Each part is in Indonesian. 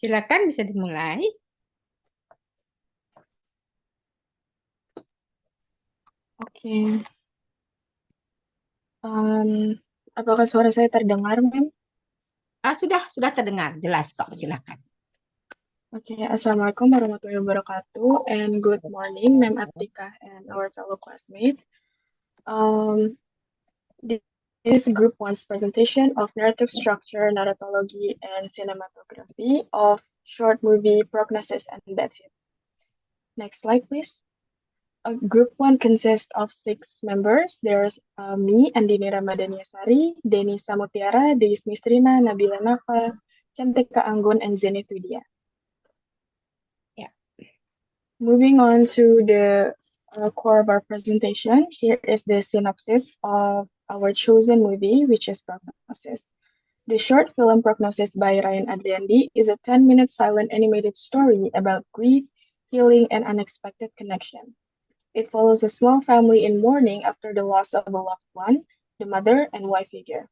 Silakan bisa dimulai. Oke, em, apakah suara saya terdengar, Mem? Sudah terdengar, jelas kok. Silakan. Oke, Assalamualaikum warahmatullahi wabarakatuh, and good morning, Mem Atika and our fellow classmates. Um, this is Group 1's presentation of narrative structure, narratology, and cinematography of short movie Prognosis and Bad Hit. Next slide, please. Group 1 consists of 6 members. There's me, Andini Ramadhaniasari, Denny Samutiara, Deis Mistrina, Nabila Nafa, Cantika Anggun, and Zenith Widya. Ya. Moving on to the core of our presentation, here is the synopsis of our chosen movie, which is Prognosis. The short film Prognosis by Ryan Adriandi is a 10-minute silent animated story about grief, healing, and unexpected connection. It follows a small family in mourning after the loss of a loved one, the mother and wife figure.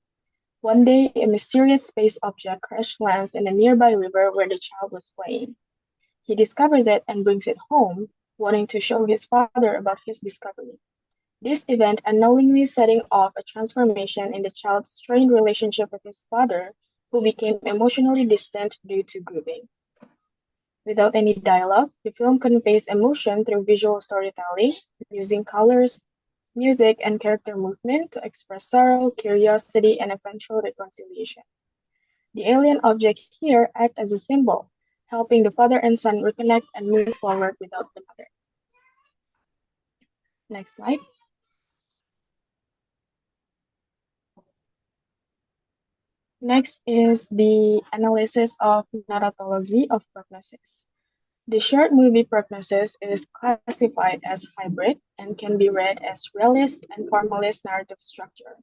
One day, a mysterious space object crash lands in a nearby river where the child was playing. He discovers it and brings it home, wanting to show his father about his discovery. This event unknowingly setting off a transformation in the child's strained relationship with his father, who became emotionally distant due to grieving. Without any dialogue, the film conveys emotion through visual storytelling, using colors, music, and character movement to express sorrow, curiosity, and eventual reconciliation. The alien object here acts as a symbol, helping the father and son reconnect and move forward without the mother. Next slide. Next is the analysis of narratology of Prognosis. The short movie Prognosis is classified as hybrid and can be read as realist and formalist narrative structure.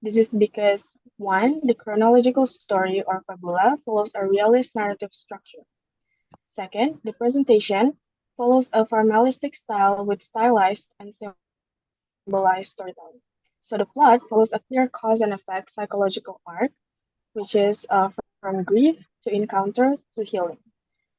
This is because, one, the chronological story or fabula follows a realist narrative structure. Second, the presentation follows a formalistic style with stylized and symbolized storytelling. So the plot follows a clear cause and effect psychological arc, which is from grief to encounter to healing,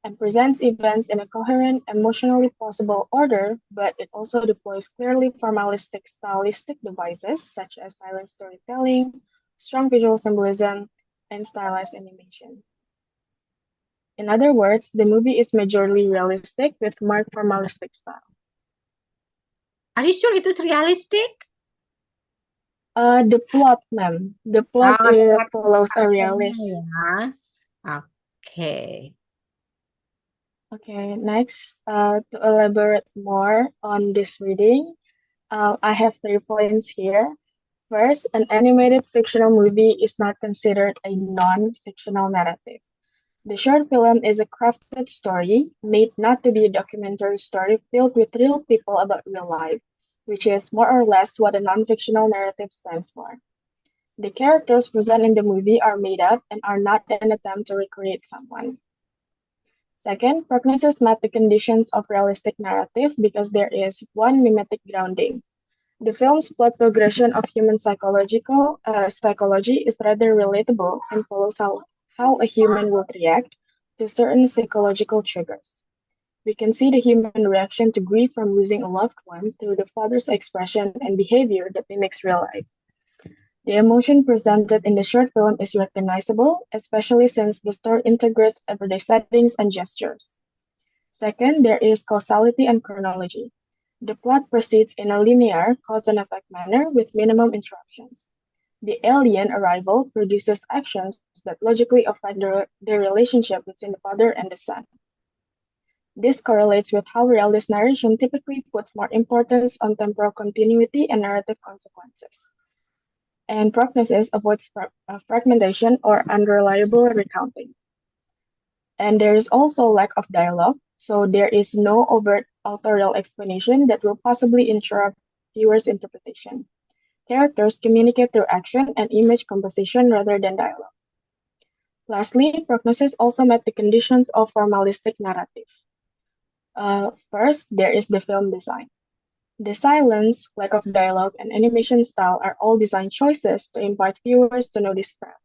and presents events in a coherent, emotionally plausible order, but it also deploys clearly formalistic stylistic devices such as silent storytelling, strong visual symbolism, and stylized animation. In other words, the movie is majorly realistic with marked formalistic style. Are you sure it is realistic? The plot, ma'am. The plot follows a realist. Ya. Oke. Okay, next, to elaborate more on this reading, I have 3 points here. First, an animated fictional movie is not considered a non-fictional narrative. The short film is a crafted story made not to be a documentary story filled with real people about real life, which is more or less what a non-fictional narrative stands for. The characters present in the movie are made up and are not an attempt to recreate someone. Second, Prognosis met the conditions of realistic narrative because there is one mimetic grounding. The film's plot progression of human psychology is rather relatable and follows how a human will react to certain psychological triggers. We can see the human reaction to grief from losing a loved one through the father's expression and behavior that mimics real life. The emotion presented in the short film is recognizable, especially since the story integrates everyday settings and gestures. Second, there is causality and chronology. The plot proceeds in a linear cause and effect manner with minimum interruptions. The alien arrival produces actions that logically affect the relationship between the father and the son. This correlates with how realist narration typically puts more importance on temporal continuity and narrative consequences. And Prognosis avoids fragmentation or unreliable recounting. And there is also lack of dialogue, so there is no overt authorial explanation that will possibly interrupt viewers' interpretation. Characters communicate through action and image composition rather than dialogue. Lastly, Prognosis also met the conditions of formalistic narrative. First, there is the film design. The silence, lack of dialogue, and animation style are all design choices to invite viewers to notice craft.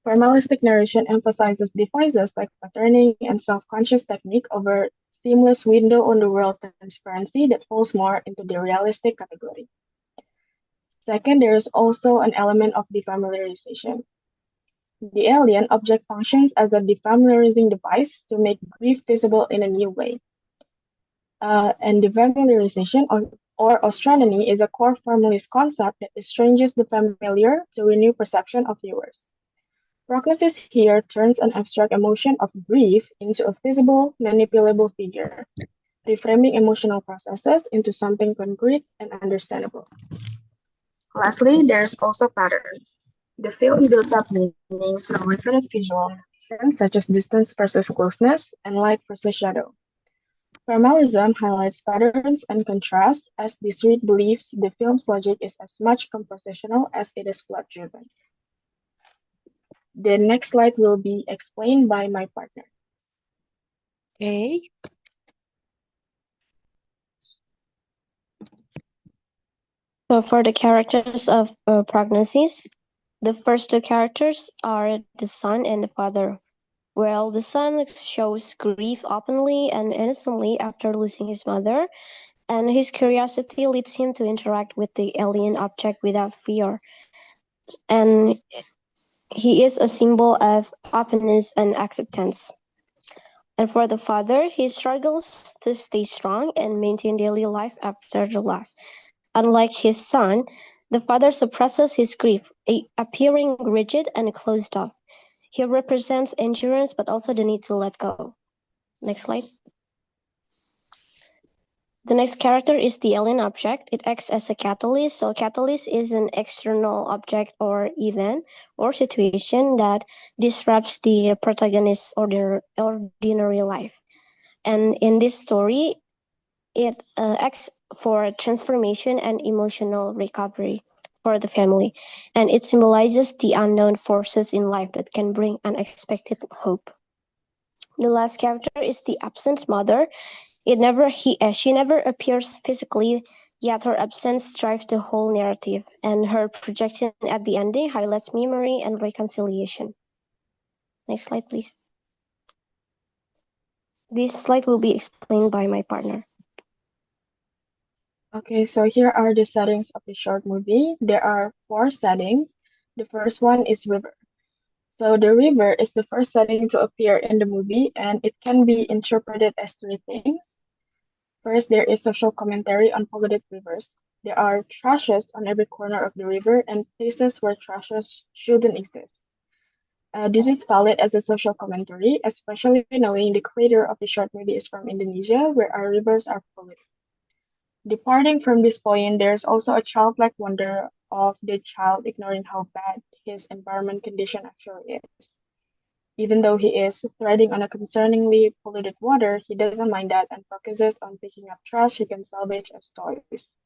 Formalistic narration emphasizes devices like patterning and self-conscious technique over seamless window on the world transparency that falls more into the realistic category. Second, there is also an element of defamiliarization. The alien object functions as a defamiliarizing device to make grief visible in a new way. And defamiliarization or astronomy is a core formalist concept that estranges the familiar to renew perception of viewers. Prognosis here turns an abstract emotion of grief into a visible, manipulable figure, reframing emotional processes into something concrete and understandable. Lastly, there's also pattern. The film builds up meaning through repeated visual narration, such as distance versus closeness and light versus shadow. Formalism highlights patterns and contrasts as this read believes the film's logic is as much compositional as it is plot-driven. The next slide will be explained by my partner. Okay. So for the characters of Prognosis, the first two characters are the son and the father. Well, the son shows grief openly and innocently after losing his mother, and his curiosity leads him to interact with the alien object without fear. And he is a symbol of openness and acceptance. And for the father, he struggles to stay strong and maintain daily life after the loss. Unlike his son, the father suppresses his grief, appearing rigid and closed off. He represents endurance but also the need to let go. Next slide. The next character is the alien object. It acts as a catalyst. So catalyst is an external object or event or situation that disrupts the protagonist's ordinary life. And in this story, it acts for transformation and emotional recovery for the family. And it symbolizes the unknown forces in life that can bring unexpected hope. The last character is the absent mother. She never appears physically, yet her absence drives the whole narrative, and her projection at the ending highlights memory and reconciliation. Next slide, please. This slide will be explained by my partner. Okay, so here are the settings of the short movie. There are 4 settings. The first one is river. So the river is the first setting to appear in the movie, and it can be interpreted as 3 things. First, there is social commentary on polluted rivers. There are trashes on every corner of the river and places where trashes shouldn't exist. This is valid as a social commentary, especially knowing the creator of the short movie is from Indonesia, where our rivers are polluted. Departing from this point, there's also a childlike wonder of the child ignoring how bad his environment condition actually is. Even though he is treading on a concerningly polluted water, he doesn't mind that and focuses on picking up trash he can salvage as toys.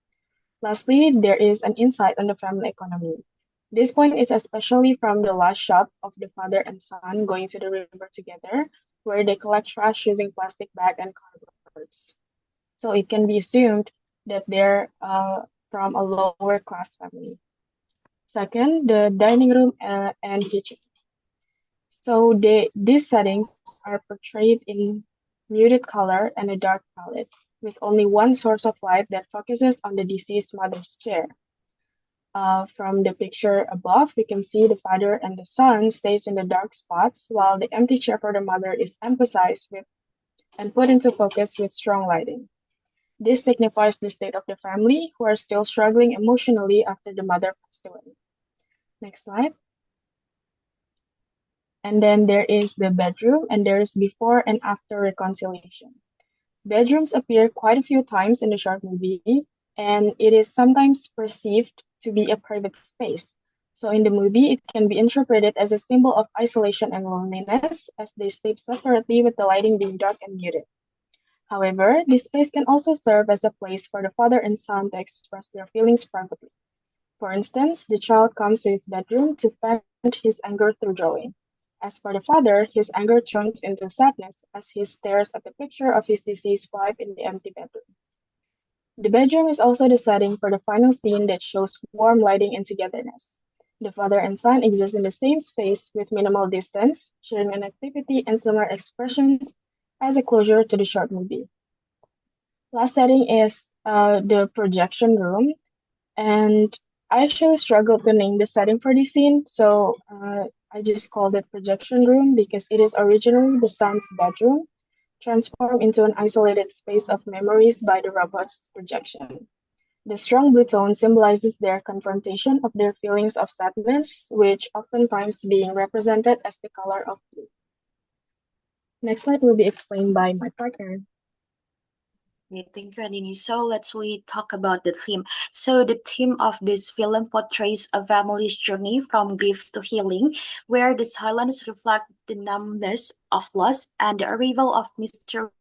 Lastly, there is an insight on the family economy. This point is especially from the last shot of the father and son going to the river together, where they collect trash using plastic bag and cardboards. So it can be assumed that they're from a lower class family. Second, the dining room and kitchen. So these settings are portrayed in muted color and a dark palette, with only one source of light that focuses on the deceased mother's chair. From the picture above, we can see the father and the son stays in the dark spots, while the empty chair for the mother is emphasized with and put into focus with strong lighting. This signifies the state of the family, who are still struggling emotionally after the mother passed away. Next slide. And then there is the bedroom, and there is before and after reconciliation. Bedrooms appear quite a few times in the short movie, and it is sometimes perceived to be a private space. So in the movie, it can be interpreted as a symbol of isolation and loneliness, as they sleep separately with the lighting being dark and muted. However, this space can also serve as a place for the father and son to express their feelings privately. For instance, the child comes to his bedroom to vent his anger through drawing. As for the father, his anger turns into sadness as he stares at the picture of his deceased wife in the empty bedroom. The bedroom is also the setting for the final scene that shows warm lighting and togetherness. The father and son exist in the same space with minimal distance, sharing an activity and similar expressions as a closure to the short movie. Last setting is the projection room, and I actually struggled to name the setting for this scene, so I just called it projection room because it is originally the son's bedroom, transformed into an isolated space of memories by the robot's projection. The strong blue tone symbolizes their confrontation of their feelings of sadness, which oftentimes being represented as the color of blue. Next slide will be explained by my partner. Okay, thank you, Adini. So we talk about the theme. So the theme of this film portrays a family's journey from grief to healing, where the silence reflects the numbness of loss and the arrival of mysterious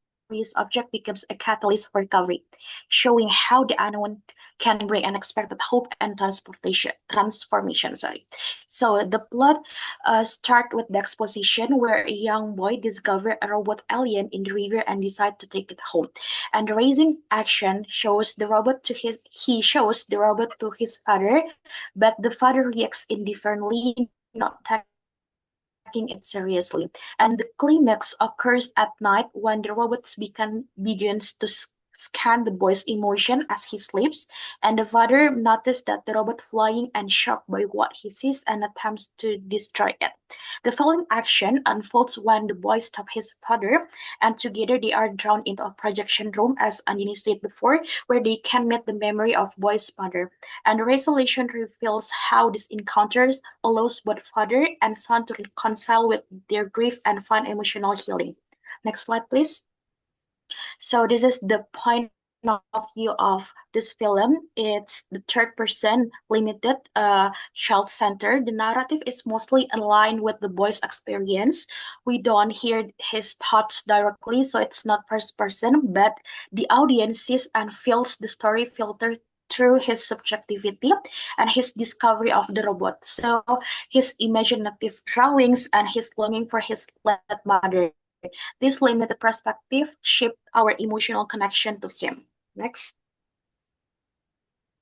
object becomes a catalyst for recovery, showing how the unknown can bring unexpected hope and transformation. Sorry. So the plot start with the exposition where a young boy discovers a robot alien in the river and decides to take it home. And the raising action shows the robot to his father, but the father reacts indifferently, not taking it seriously. And the climax occurs at night when the robot begins to scan the boy's emotion as he sleeps, and the father notices that the robot flying and shocked by what he sees and attempts to destroy it. The following action unfolds when the boy stops his father, and together they are drawn into a projection room, as Andini said before, where they can meet the memory of boy's father. And the resolution reveals how these encounters allows both father and son to reconcile with their grief and find emotional healing. Next slide, please. So this is the point of view of this film. It's the third person limited, child-centered. The narrative is mostly aligned with the boy's experience. We don't hear his thoughts directly, so it's not first person, but the audience sees and feels the story filtered through his subjectivity and his discovery of the robot. So his imaginative drawings and his longing for his late mother. This limited perspective shaped our emotional connection to him. Next.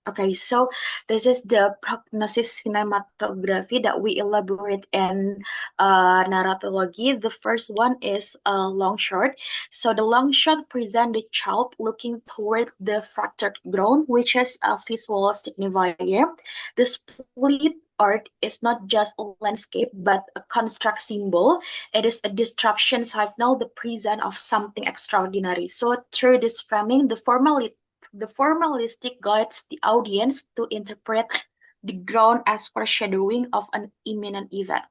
Okay, so this is the prognosis cinematography that we elaborate in narratology. The first one is a long shot. So the long shot presents the child looking toward the fractured ground, which is a visual signifier. The split art is not just a landscape, but a construct symbol. It is a disruption signal, the presence of something extraordinary. So through this framing, the formalistic guides the audience to interpret the ground as foreshadowing of an imminent event.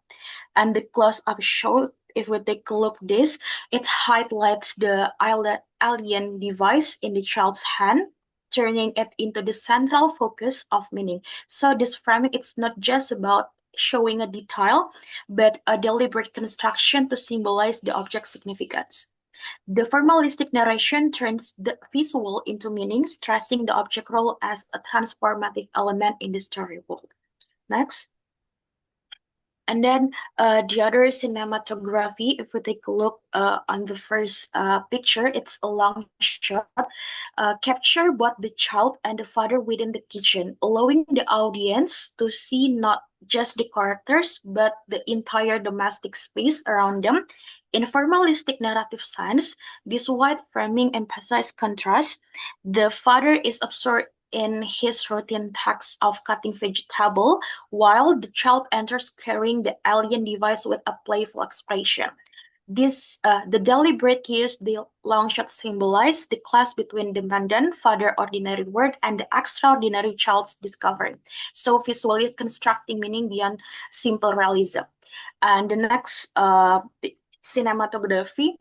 And the close-up shot, if we take a look at this, it highlights the alien device in the child's hand, turning it into the central focus of meaning. So this framing, it's not just about showing a detail, but a deliberate construction to symbolize the object's significance. The formalistic narration turns the visual into meaning, stressing the object role as a transformative element in the story world. Next. And then the other cinematography, if we take a look on the first picture, it's a long shot, capture both the child and the father within the kitchen, allowing the audience to see not just the characters, but the entire domestic space around them. In formalistic narrative sense, this wide framing emphasizes contrast. The father is absorbed in his routine tasks of cutting vegetable, while the child enters carrying the alien device with a playful expression. The deliberate use the long shot symbolize the clash between the mundane father ordinary world and the extraordinary child's discovery. So visually constructing meaning beyond simple realism. And the next cinematography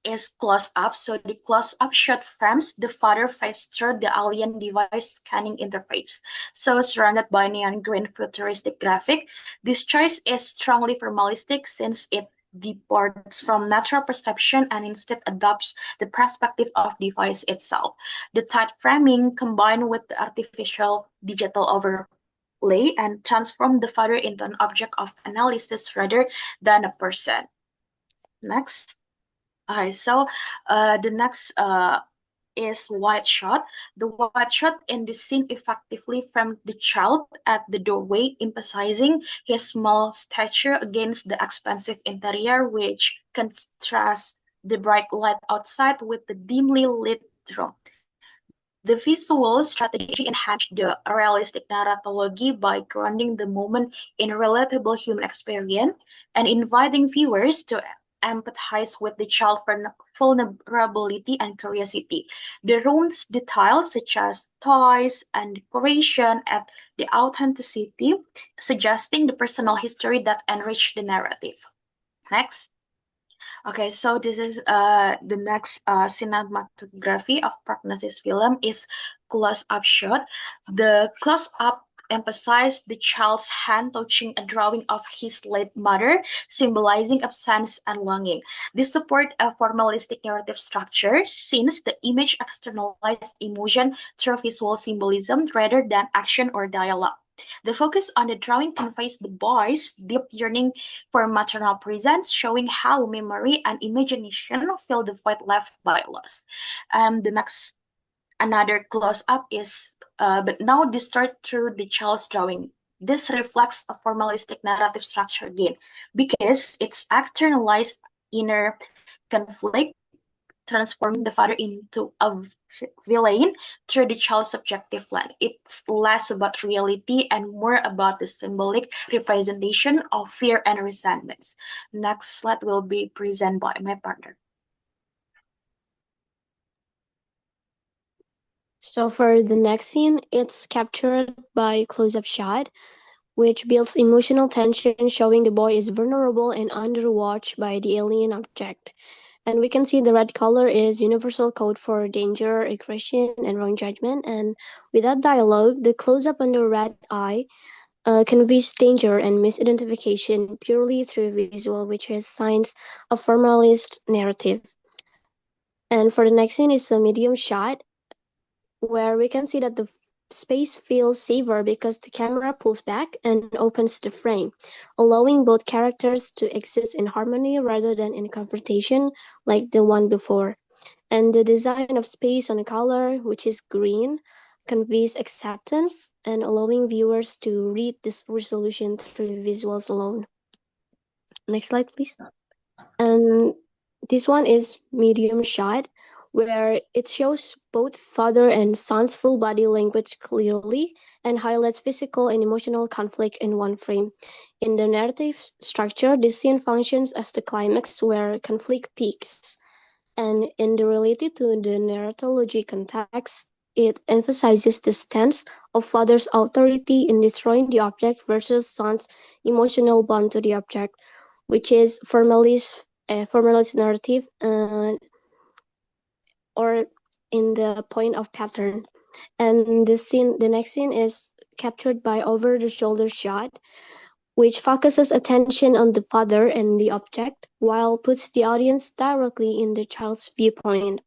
is close up. So the close up shot frames the father face through the alien device scanning interface. So surrounded by neon green futuristic graphic, this choice is strongly formalistic since it departs from natural perception and instead adopts the perspective of device itself. The tight framing combined with the artificial digital overlay and transform the father into an object of analysis rather than a person. Next. So the next is wide shot. The wide shot in the scene effectively framed the child at the doorway, emphasizing his small stature against the expansive interior, which contrasts the bright light outside with the dimly lit room. The visual strategy enhanced the realistic narratology by grounding the moment in relatable human experience and inviting viewers to empathize with the child's vulnerability and curiosity. The room's details, such as toys and decoration, add the authenticity, suggesting the personal history that enrich the narrative. Next. Okay, so this is the next cinematography of Prognosis film is close-up shot. The close-up emphasize the child's hand touching a drawing of his late mother, symbolizing absence and longing. This support a formalistic narrative structure since the image externalized emotion through visual symbolism rather than action or dialogue. The focus on the drawing conveys the boy's deep yearning for maternal presence, showing how memory and imagination fill the void left by loss. The next another close-up is, but now distorted through the child's drawing. This reflects a formalistic narrative structure again, because it's externalized inner conflict transforming the father into a villain through the child's subjective lens. It's less about reality and more about the symbolic representation of fear and resentments. Next slide will be presented by my partner. So for the next scene, it's captured by close-up shot, which builds emotional tension, showing the boy is vulnerable and under watch by the alien object. And we can see the red color is universal code for danger, aggression, and wrong judgment. And without dialogue, the close-up on the red eye conveys danger and misidentification purely through visual, which is signs of formalist narrative. And for the next scene is a medium shot, where we can see that the space feels safer because the camera pulls back and opens the frame, allowing both characters to exist in harmony rather than in confrontation like the one before. And the design of space on the color, which is green, conveys acceptance and allowing viewers to read this resolution through visuals alone. Next slide, please. And this one is medium shot, where it shows both father and son's full body language clearly and highlights physical and emotional conflict in one frame. In the narrative structure, this scene functions as the climax where conflict peaks. And in the related to the narratology context, it emphasizes the stance of father's authority in destroying the object versus son's emotional bond to the object, which is formalist narrative or in the point of pattern. And the next scene is captured by over-the-shoulder shot, which focuses attention on the father and the object, while puts the audience directly in the child's viewpoint.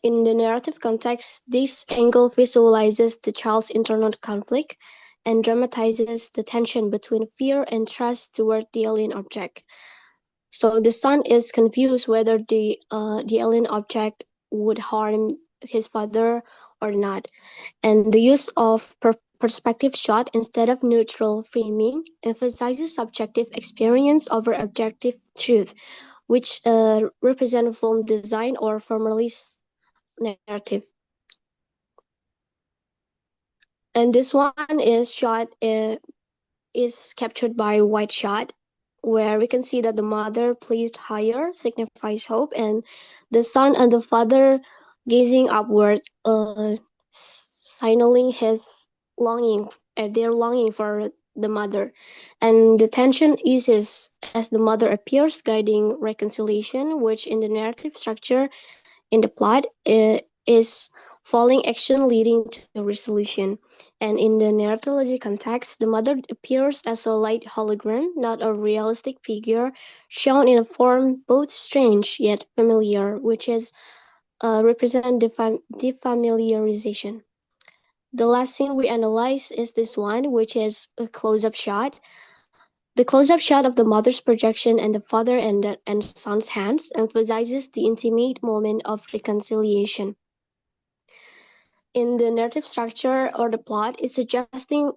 In the narrative context, this angle visualizes the child's internal conflict and dramatizes the tension between fear and trust toward the alien object. So the son is confused whether the alien object would harm his father or not. And the use of perspective shot instead of neutral framing emphasizes subjective experience over objective truth, which represent film design or formalist narrative. And this one is captured by wide shot, where we can see that the mother placed higher signifies hope, and the son and the father gazing upward, signaling his longing, their longing for the mother. And the tension eases as the mother appears, guiding reconciliation, which in the narrative structure in the plot is falling action leading to resolution. And in the narratology context, the mother appears as a light hologram, not a realistic figure, shown in a form both strange yet familiar, which is represent defamiliarization. The last scene we analyze is this one, which is a close-up shot. The close-up shot of the mother's projection and the father and son's hands emphasizes the intimate moment of reconciliation. In the narrative structure or the plot, it's suggesting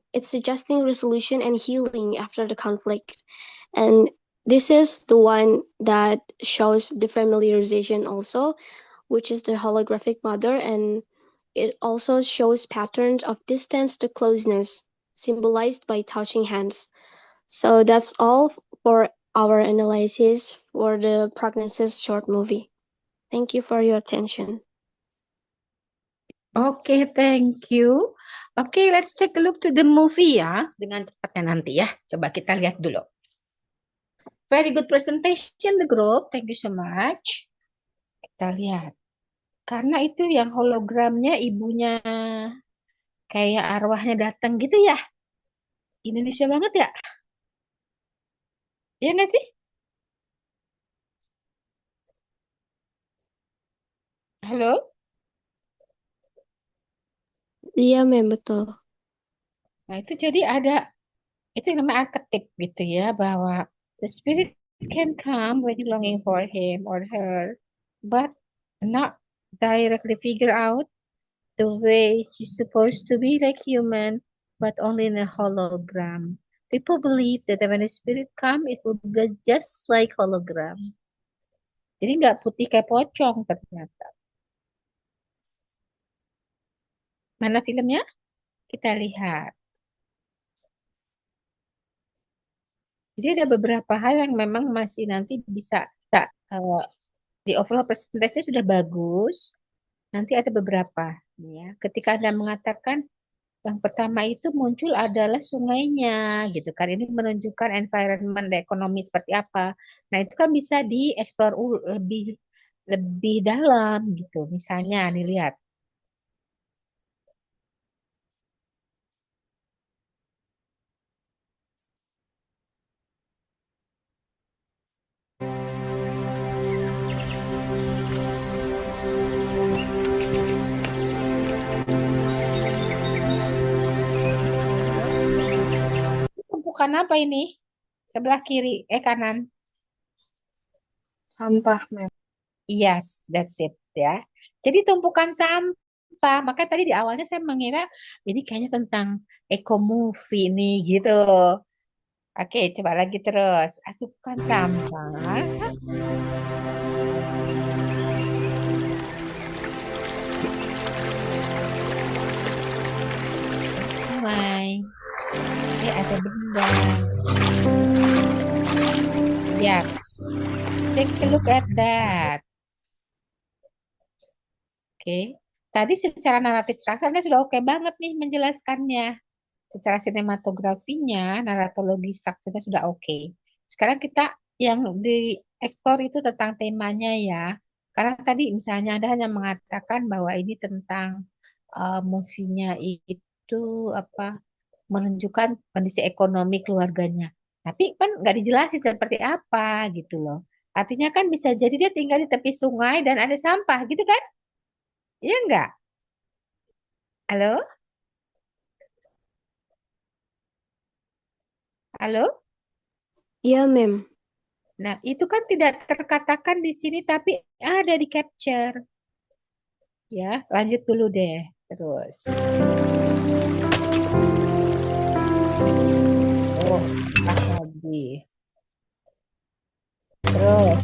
resolution and healing after the conflict. And this is the one that shows the familiarization also, which is the holographic mother, and it also shows patterns of distance to closeness, symbolized by touching hands. So that's all for our analysis for the Prognosis short movie. Thank you for your attention. Oke, thank you. Oke, let's take a look to the movie ya, dengan cepatnya nanti ya. Coba kita lihat dulu. Very good presentation the group. Thank you so much. Kita lihat. Karena itu yang hologramnya ibunya kayak arwahnya datang gitu ya. Indonesia banget ya. Iya nggak sih? Halo? Iya, Mem, betul. Nah, itu jadi ada, itu yang namanya arketip gitu ya, bahwa the spirit can come when you're longing for him or her, but not directly figure out the way she's supposed to be like human, but only in a hologram. People believe that when the spirit come, it will be just like hologram. Jadi nggak putih kayak pocong ternyata. Mana filmnya? Kita lihat. Jadi ada beberapa hal yang memang masih nanti bisa di overall presentasinya sudah bagus. Nanti ada beberapa ya. Ketika Anda mengatakan yang pertama itu muncul adalah sungainya gitu kan. Ini menunjukkan environment ekonomi seperti apa. Nah, itu kan bisa dieksplor lebih lebih dalam gitu. Misalnya nih lihat. Tumpukan apa ini? Sebelah kiri, kanan. Sampah, Mem. Yes, that's it ya. Jadi tumpukan sampah. Maka tadi di awalnya saya mengira ini kayaknya tentang eco movie nih gitu. Oke, coba lagi terus. Tumpukan sampah. Sungai. Ada benda. Yes. Take a look at that. Oke. Tadi secara naratif strukturnya sudah oke banget nih menjelaskannya. Secara sinematografinya, naratologi strukturnya sudah oke. Sekarang kita yang dieksplor itu tentang temanya ya. Karena tadi misalnya Anda hanya mengatakan bahwa ini tentang movie-nya itu apa menunjukkan kondisi ekonomi keluarganya. Tapi kan nggak dijelasin seperti apa gitu loh. Artinya kan bisa jadi dia tinggal di tepi sungai dan ada sampah gitu kan? Iya nggak? Halo? Halo? Iya, Mem. Nah, itu kan tidak terkatakan di sini tapi ada di capture. Ya, lanjut dulu deh. Terus. Oh, lagi. Terus.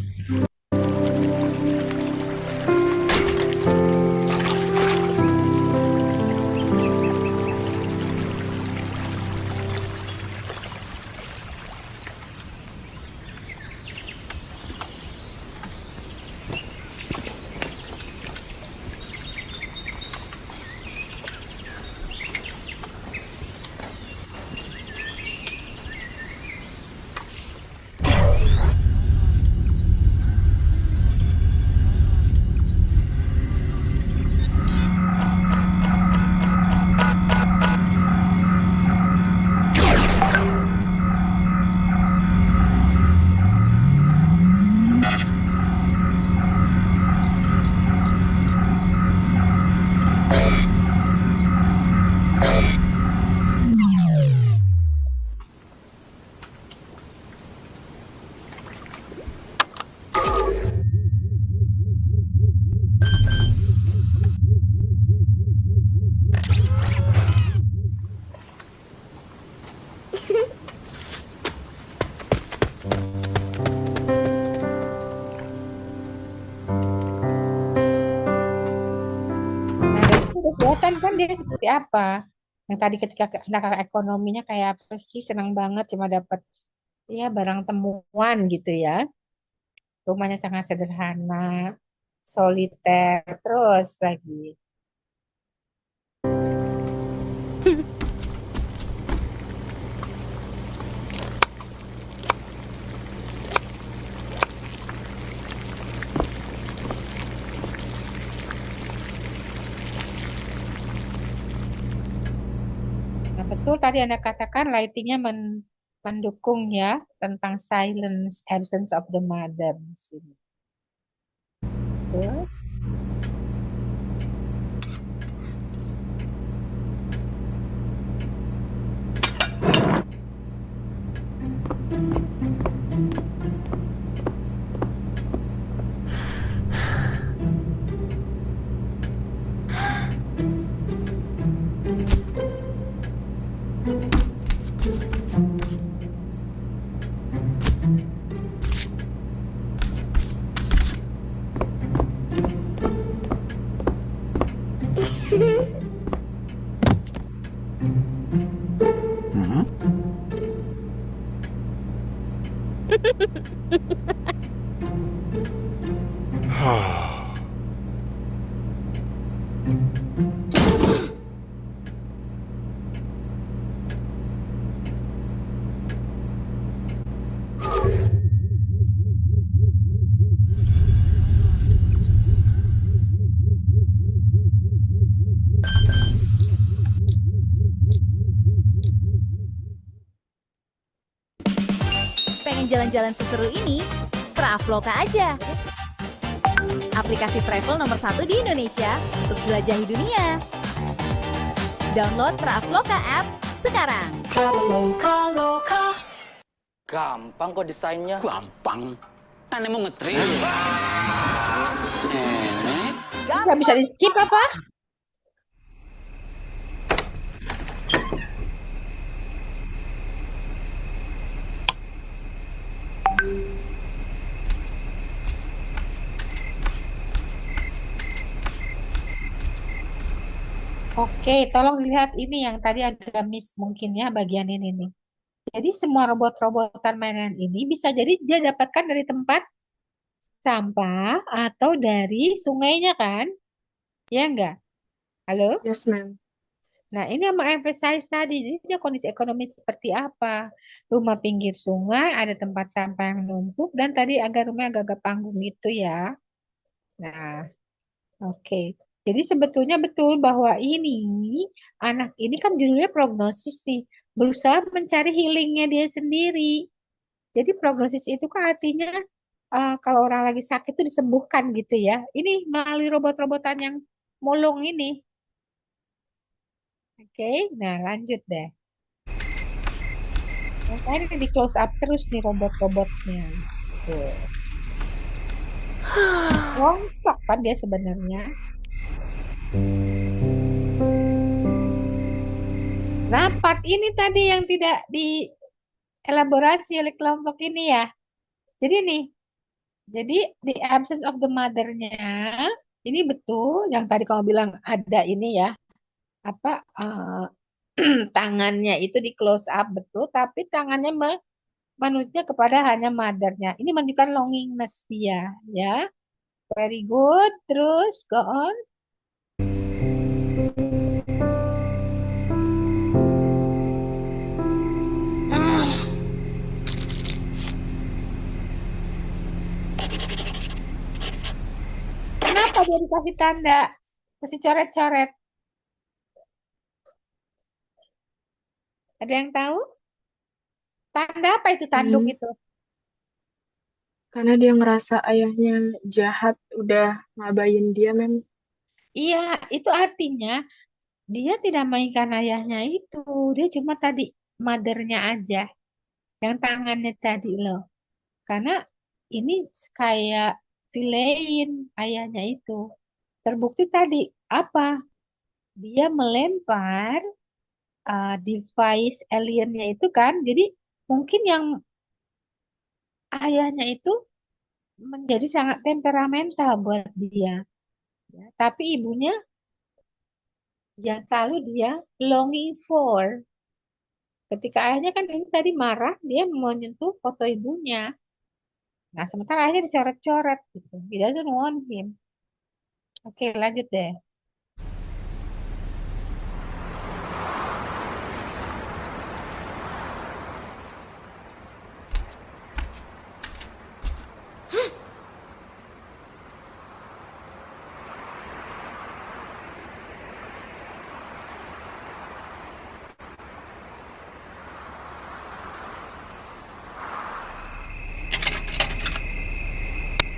kelihatan kan dia seperti apa. Yang tadi ketika anak ekonominya kayak apa sih, senang banget cuma dapat ya barang temuan gitu ya. Rumahnya sangat sederhana, soliter, terus lagi. Nah, betul tadi Anda katakan lightingnya mendukung ya tentang silence, absence of the mother di sini. Terus, Pengen jalan-jalan seseru ini? Traveloka aja. Aplikasi travel nomor 1 di Indonesia untuk jelajahi dunia. Download Traveloka app sekarang. Traveloka. Gampang kok desainnya. Gampang. Aneh mau ngetrit. nggak bisa di skip apa? Oke, tolong lihat ini yang tadi agak miss mungkin ya bagian ini nih. Jadi semua robot-robotan mainan ini bisa jadi dia dapatkan dari tempat sampah atau dari sungainya kan? Ya enggak? Halo? Yes, ma'am. Nah, ini yang emphasize tadi. Jadi dia kondisi ekonomi seperti apa? Rumah pinggir sungai, ada tempat sampah yang numpuk, dan tadi rumahnya agak-agak panggung itu ya. Nah, oke. Jadi sebetulnya betul bahwa ini anak ini kan judulnya prognosis nih, berusaha mencari healingnya dia sendiri. Jadi prognosis itu kan artinya kalau orang lagi sakit itu disembuhkan gitu ya. Ini melalui robot-robotan yang mulung ini. Oke, nah lanjut deh. Makanya di close up terus nih robot-robotnya. Tuh. Rongsok kan dia sebenarnya. Nah, part ini tadi yang tidak dielaborasi oleh kelompok ini ya. Jadi nih, jadi the absence of the mother-nya ini betul yang tadi kamu bilang ada ini ya. Apa tangannya itu di close up betul, tapi tangannya menunjuknya kepada hanya mother-nya. Ini menunjukkan longingness dia, ya. Very good. Terus go on. Kenapa dia dikasih tanda? Kasih coret-coret. Ada yang tahu? Tanda apa itu tanduk Hmm, itu? karena dia ngerasa ayahnya jahat, udah ngabain dia, ma'am. Iya, itu artinya dia tidak mainkan ayahnya itu. Dia cuma tadi mothernya aja. Yang tangannya tadi loh. Karena ini kayak villain ayahnya itu. Terbukti tadi apa? Dia melempar device aliennya itu kan. Jadi mungkin yang ayahnya itu menjadi sangat temperamental buat dia. Ya. Tapi ibunya yang selalu dia longing for. Ketika ayahnya kan ini tadi marah, dia menyentuh foto ibunya. Nah, sementara ayahnya dicoret-coret gitu. He doesn't want him. Oke, lanjut deh.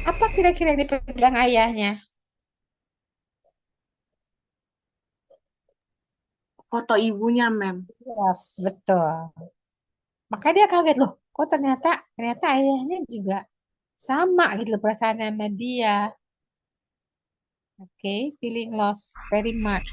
Apa kira-kira yang dipegang ayahnya? Foto ibunya, Mem. Yes, betul. Maka dia kaget loh, kok ternyata ayahnya juga sama gitu loh perasaannya sama dia. Oke, feeling lost very much.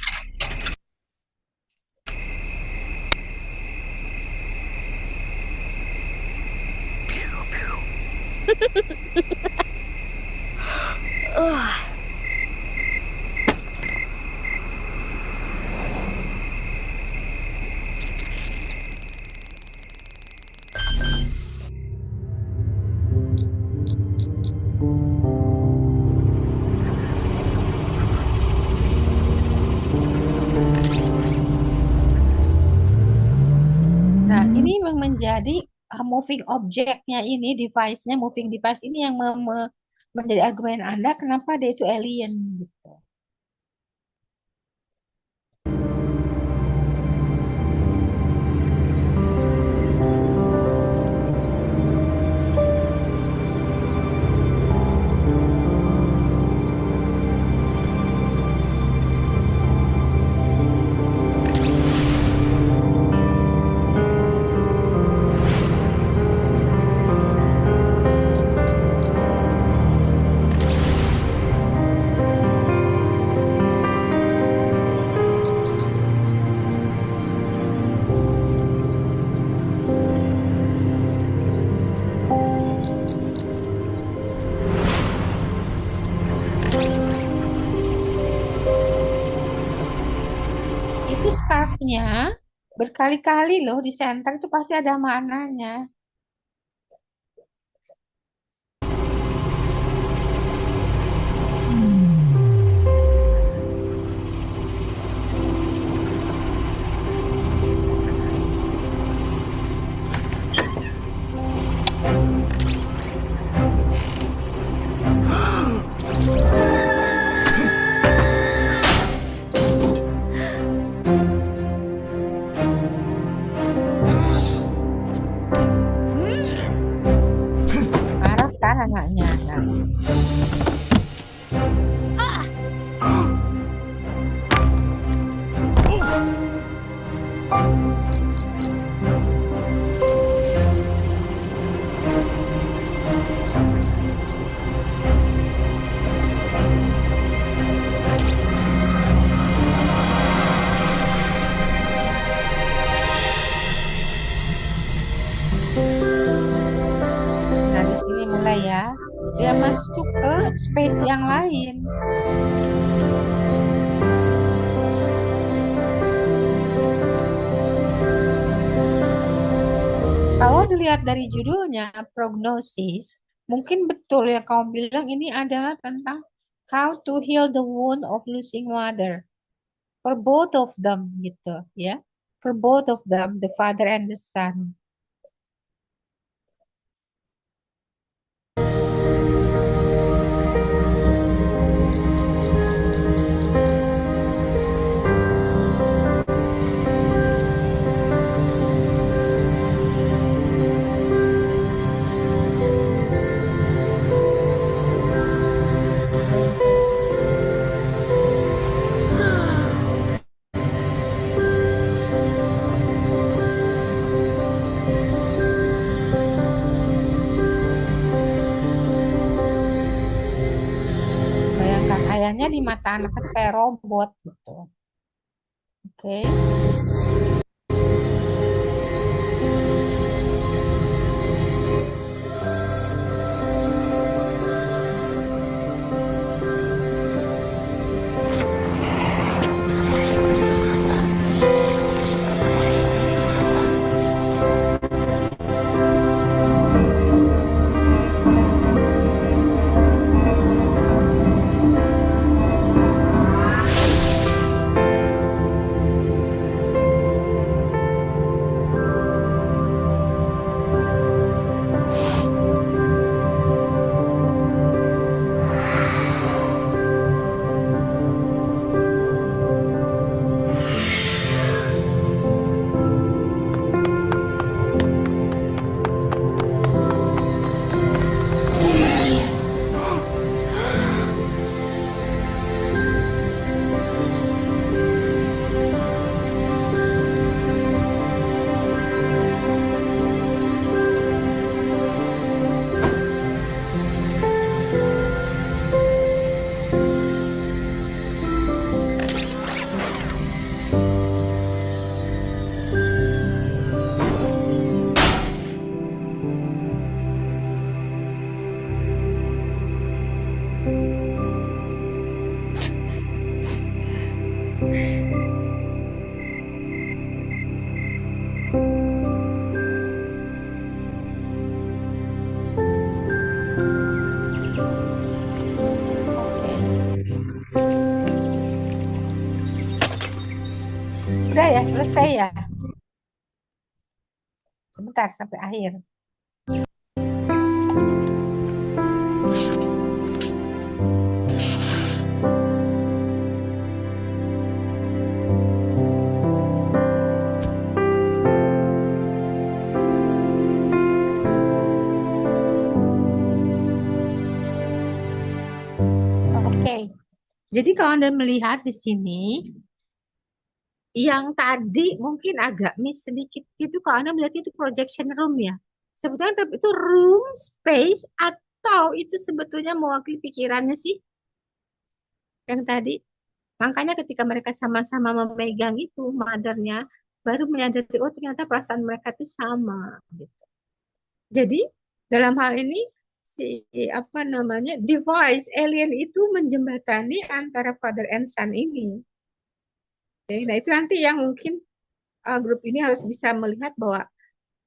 Nah, ini memang menjadi moving object-nya ini, device-nya, moving device ini yang menjadi argumen Anda kenapa dia itu alien gitu. Itu scarf-nya berkali-kali loh di center itu pasti ada maknanya. Marah kan anaknya. Nah, nah di sini mulai ya. Dia masuk ke space yang lain. Kalau dilihat dari judulnya, prognosis, mungkin betul yang kamu bilang ini adalah tentang how to heal the wound of losing mother. For both of them gitu ya. For both of them, the father and the son. Bayangkan ayahnya di mata anaknya tuh kayak robot gitu. Oke. selesai ya? Sebentar sampai akhir. Oke. Jadi kalau Anda melihat di sini, yang tadi mungkin agak miss sedikit itu kalau Anda melihat itu projection room ya. Sebetulnya itu room, space, atau itu sebetulnya mewakili pikirannya sih yang tadi. Makanya ketika mereka sama-sama memegang itu mothernya, baru menyadari oh ternyata perasaan mereka itu sama. Gitu. Jadi dalam hal ini si apa namanya device alien itu menjembatani antara father and son ini. Oke, nah itu nanti yang mungkin grup ini harus bisa melihat bahwa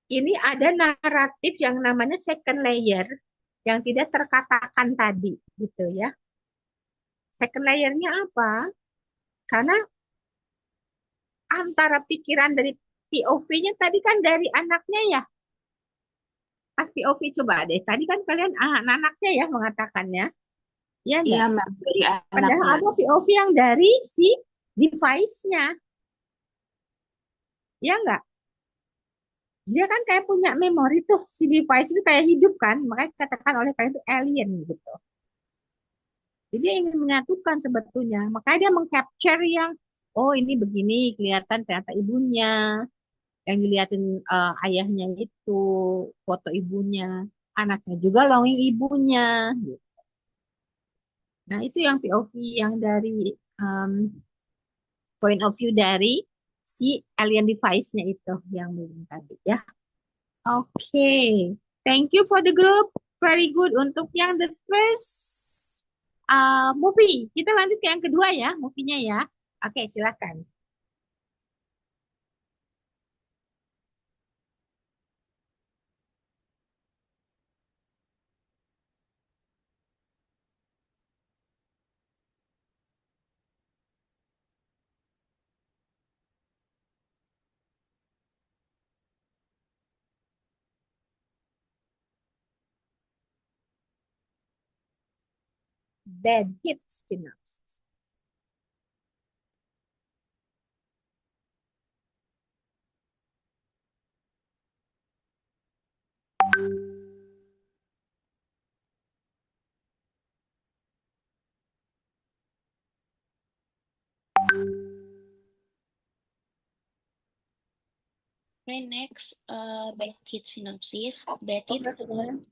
ini ada naratif yang namanya second layer yang tidak terkatakan tadi, gitu ya. Second layernya apa? Karena antara pikiran dari POV-nya tadi kan dari anaknya ya. Pas POV coba deh. Tadi kan kalian anaknya ya mengatakannya. Ya Iya, enggak? Ma'am, dari Padahal anaknya. ada POV yang dari si device-nya. Ya enggak? Dia kan kayak punya memori tuh. Si device itu kayak hidup kan. Makanya dikatakan oleh kalian itu alien gitu. Jadi dia ingin menyatukan sebetulnya. Makanya dia mengcapture yang, oh ini begini, kelihatan ternyata ibunya. Yang dilihatin ayahnya itu, foto ibunya. Anaknya juga longing ibunya. Gitu. Nah itu yang POV yang dari um, point of view dari si alien device-nya itu yang belum tadi ya. Oke, thank you for the group. Very good untuk yang the first movie. Kita lanjut ke yang kedua ya, movie-nya ya. Oke, silakan. Bad hit synopsis. Okay, next, Bad Hit synopsis. Bad Hit, Oke, kemudian.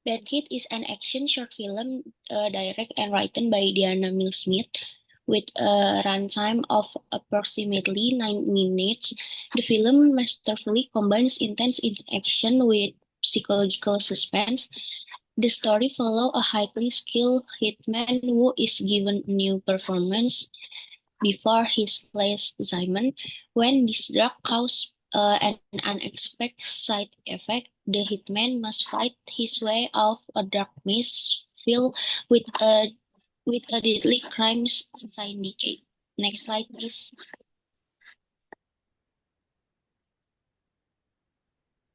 Bad Hit is an action short film directed and written by Diana Mill Smith with a runtime of approximately 9 minutes. The film masterfully combines intense action with psychological suspense. The story follows a highly skilled hitman who is given a new performance before he slays Simon. When this drug causes an unexpected side effect, the hitman must fight his way out of a dark maze filled with a deadly crimes syndicate. Next slide, please.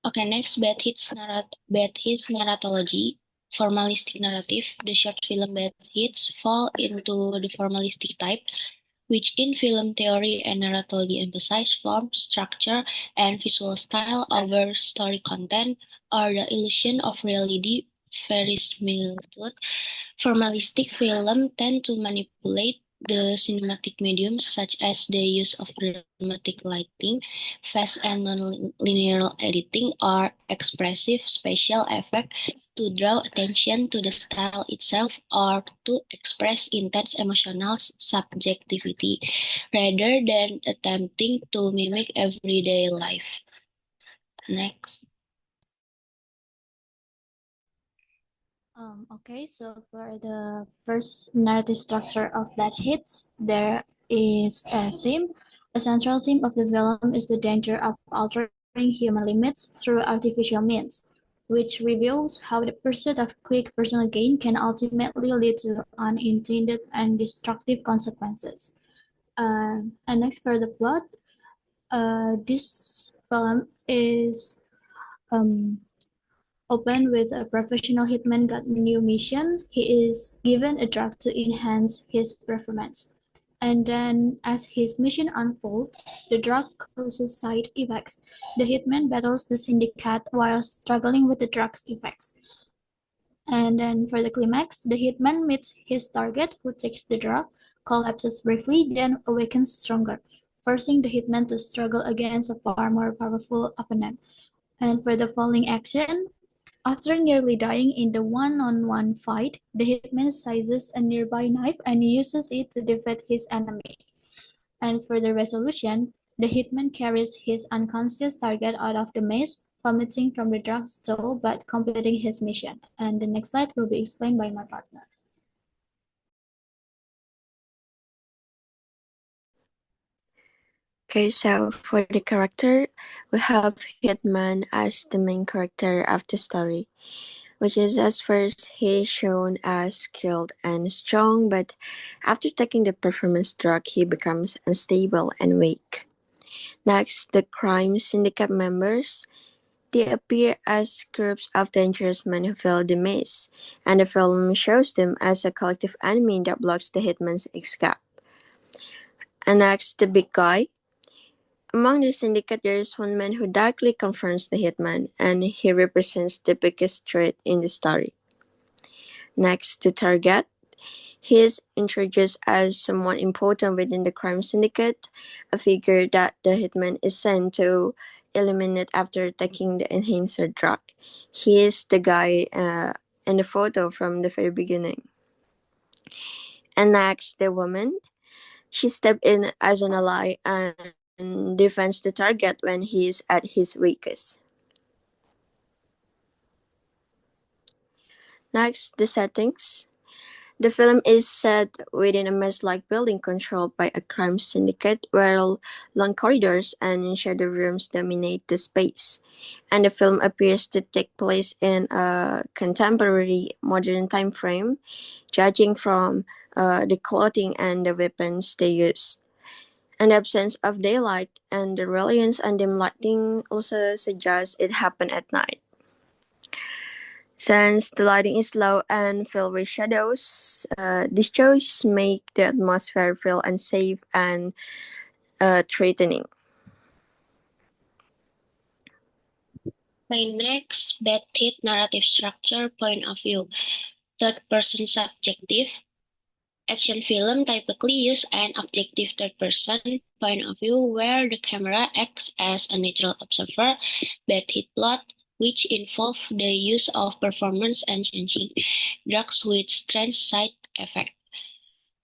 Okay, next, Bad Hits narratology. Formalistic narrative. The short film Bad Hits fall into the formalistic type, which in film theory and narratology emphasize form, structure, and visual style over story content, or the illusion of reality verisimilitude. Formalistic film tend to manipulate the cinematic mediums, such as the use of dramatic lighting, fast and non-linear editing, or expressive special effects to draw attention to the style itself or to express intense emotional subjectivity, rather than attempting to mimic everyday life. Next. Okay, so for the first narrative structure of Bad Hits, there is a theme. A central theme of the film is the danger of altering human limits through artificial means, which reveals how the pursuit of quick personal gain can ultimately lead to unintended and destructive consequences. And next for the plot, This film is open with a professional hitman got a new mission. He is given a drug to enhance his performance. And then, as his mission unfolds, the drug causes side effects. The hitman battles the syndicate while struggling with the drug's effects. And then, for the climax, the hitman meets his target, who takes the drug, collapses briefly, then awakens stronger, forcing the hitman to struggle against a far more powerful opponent. And for the falling action, after nearly dying in the one-on-one fight, the hitman seizes a nearby knife and uses it to defeat his enemy. And for the resolution, the hitman carries his unconscious target out of the maze, vomiting from the drug stall but completing his mission. And the next slide will be explained by my partner. Okay, so for the character, we have Hitman as the main character of the story, which is at first he is shown as skilled and strong, but after taking the performance drug, he becomes unstable and weak. Next, the crime syndicate members. They appear as groups of dangerous men who fill the maze, and the film shows them as a collective enemy that blocks the hitman's escape. And next, the big guy. Among the syndicate, there is one man who darkly confronts the hitman, and he represents the biggest threat in the story. Next, the target. He is introduced as someone important within the crime syndicate, a figure that the hitman is sent to eliminate after taking the enhancer drug. He is the guy in the photo from the very beginning. And next, the woman. She stepped in as an ally and defends the target when he is at his weakest. Next, the settings. The film is set within a maze-like building controlled by a crime syndicate where long corridors and shadow rooms dominate the space. And the film appears to take place in a contemporary modern time frame, judging from the clothing and the weapons they use. And the absence of daylight and the reliance on dim lighting also suggests it happened at night. Since the lighting is low and filled with shadows, these shows make the atmosphere feel unsafe and threatening. My next, bad hit narrative structure point of view. Third person subjective. Action film typically use an objective third person point of view where the camera acts as a neutral observer. Bad hit plot, which involve the use of performance enhancing drugs with strange side effect,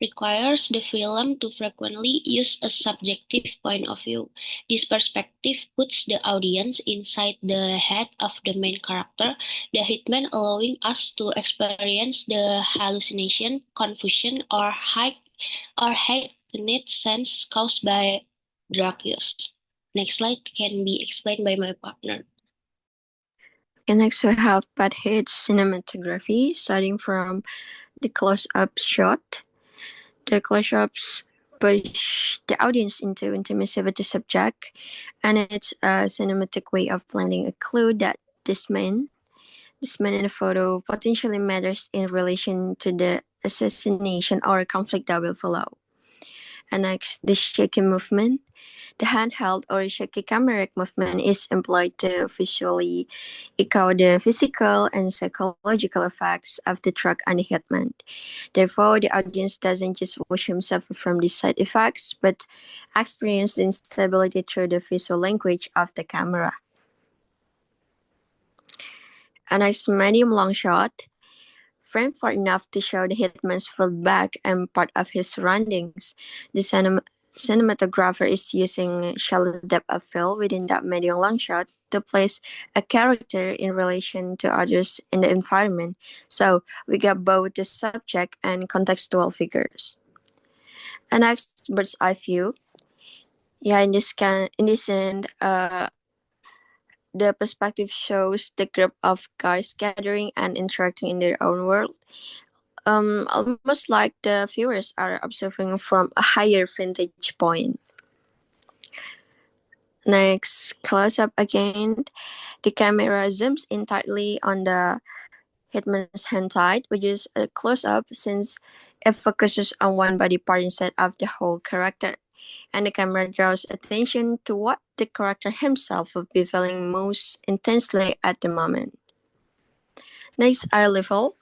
requires the film to frequently use a subjective point of view. This perspective puts the audience inside the head of the main character, the hitman, allowing us to experience the hallucination, confusion, or heightened sense caused by drug use. Next slide can be explained by my partner. Okay, next we have Bad Hits cinematography, starting from the close-up shot. The close-ups push the audience into intimacy with the subject, and it's a cinematic way of planting a clue that this man in the photo potentially matters in relation to the assassination or conflict that will follow. And next, the shaky movement. The handheld or shaky camera movement is employed to visually echo the physical and psychological effects of the drug on the hitman. Therefore, the audience doesn't just watch him suffer from these side effects, but experience the instability through the visual language of the camera. A nice medium long shot, framed far enough to show the hitman's full back and part of his surroundings. The cinematographer is using shallow depth of field within that medium long shot to place a character in relation to others in the environment. So we get both the subject and contextual figures. A next bird's eye view. Yeah, in this end, the perspective shows the group of guys gathering and interacting in their own world. Almost like the viewers are observing from a higher vantage point. Next, close up again. The camera zooms in tightly on the hitman's hand tight, which is a close up since it focuses on one body part instead of the whole character. And the camera draws attention to what the character himself will be feeling most intensely at the moment. Next, eye level.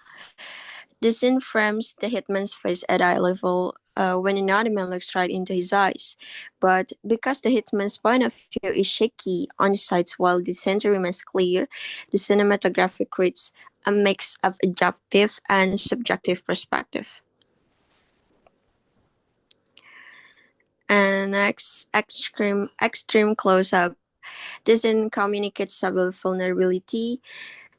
The scene frames the hitman's face at eye level when another man looks right into his eyes. But because the hitman's point of view is shaky on the sides while the center remains clear, the cinematography creates a mix of objective and subjective perspective. And next, extreme close-up. This scene communicates subtle vulnerability.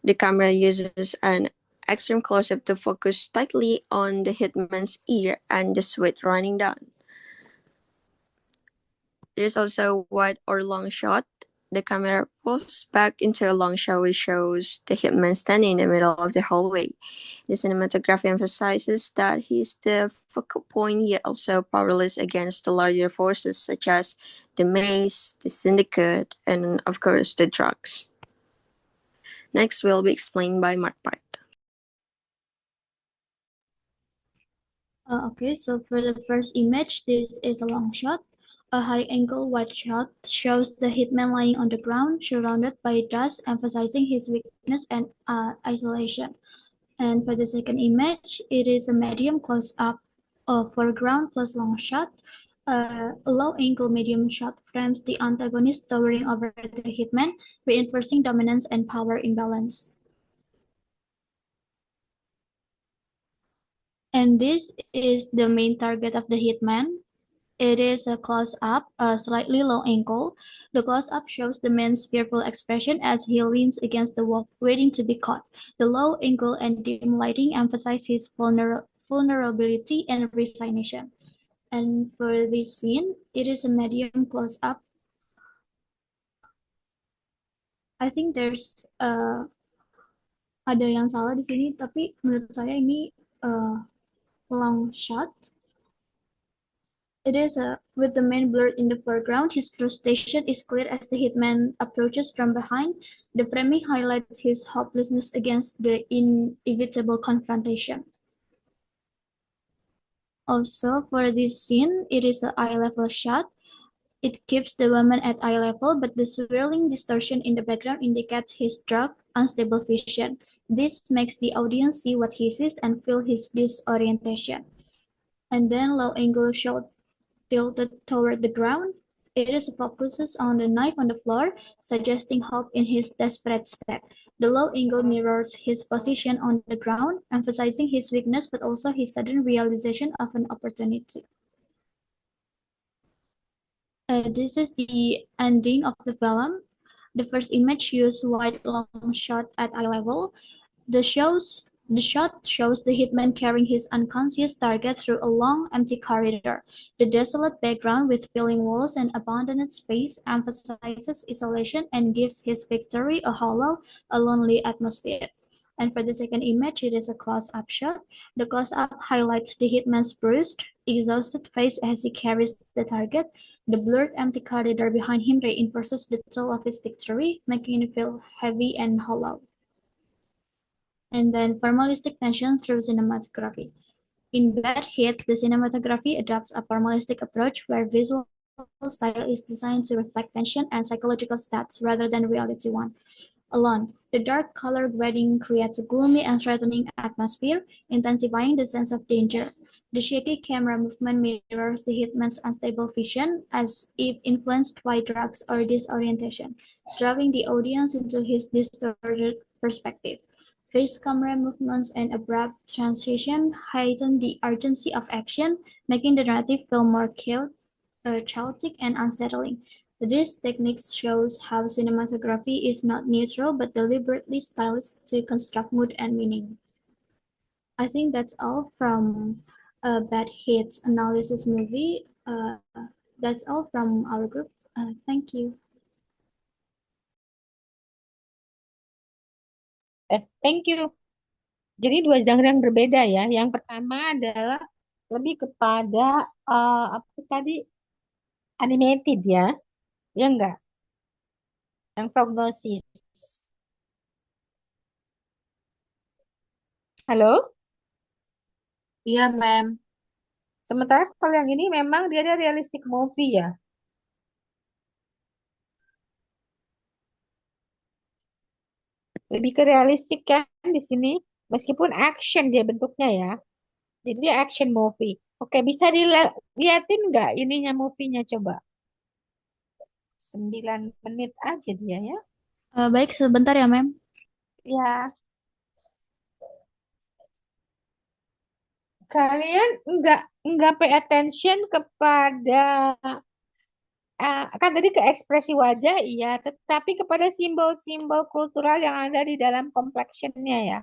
The camera uses an extreme close-up to focus tightly on the hitman's ear and the sweat running down. There's also wide or long shot. The camera pulls back into a long shot which shows the hitman standing in the middle of the hallway. The cinematography emphasizes that he's the focal point yet also powerless against the larger forces such as the maze, the syndicate, and of course the drugs. Next will be explained by Mark Part. Okay, so for the first image, this is a long shot. A high-angle wide shot shows the hitman lying on the ground, surrounded by dust, emphasizing his weakness and isolation. And for the second image, it is a medium close-up of foreground plus long shot. A low-angle medium shot frames the antagonist towering over the hitman, reinforcing dominance and power imbalance. And this is the main target of the hitman. It is a close-up, a slightly low angle. The close-up shows the man's fearful expression as he leans against the wall, waiting to be caught. The low angle and dim lighting emphasize his vulnerability and resignation. And for this scene, it is a medium close-up. I think there's ada yang salah di sini, tapi menurut saya ini long shot. It is with the man blurred in the foreground. His frustration is clear as the hitman approaches from behind. The framing highlights his hopelessness against the inevitable confrontation. Also, for this scene, it is an eye level shot. It keeps the woman at eye level, but the swirling distortion in the background indicates his drug, unstable vision. This makes the audience see what he sees and feel his disorientation. And then low angle shot tilted toward the ground. It is focuses on the knife on the floor, suggesting hope in his desperate step. The low angle mirrors his position on the ground, emphasizing his weakness but also his sudden realization of an opportunity. This is the ending of the film. The first image used wide long shot at eye level. The shot shows the hitman carrying his unconscious target through a long, empty corridor. The desolate background with peeling walls and abandoned space emphasizes isolation and gives his victory a hollow, a lonely atmosphere. And for the second image, it is a close-up shot. The close-up highlights the hitman's bruised, exhausted face as he carries the target. The blurred, empty corridor behind him reinforces the toll of his victory, making it feel heavy and hollow. And then formalistic tension through cinematography. In Bad Hit, the cinematography adopts a formalistic approach where visual style is designed to reflect tension and psychological states rather than reality one. Alone, the dark color grading creates a gloomy and threatening atmosphere, intensifying the sense of danger. The shaky camera movement mirrors the hitman's unstable vision, as if influenced by drugs or disorientation, drawing the audience into his distorted perspective. Face camera movements and abrupt transition heighten the urgency of action, making the narrative feel more chaotic and unsettling. This technique shows how cinematography is not neutral but deliberately stylized to construct mood and meaning. I think that's all from Bad Hits analysis movie. That's all from our group. Thank you. Thank you. Jadi dua genre yang berbeda ya. Yang pertama adalah lebih kepada apa tadi animated ya, ya enggak? Yang prognosis. Halo? Iya, ma'am. Sementara kalau yang ini memang dia ada realistic movie ya. Lebih ke realistik kan di sini. Meskipun action dia bentuknya ya. Jadi dia action movie. Oke, bisa dilihatin nggak ininya movie-nya coba? 9 menit aja dia ya. Baik, sebentar ya, Mem. Ya, kalian nggak pay attention kepada kan tadi ke ekspresi wajah iya, tetapi kepada simbol-simbol kultural yang ada di dalam complexionnya ya.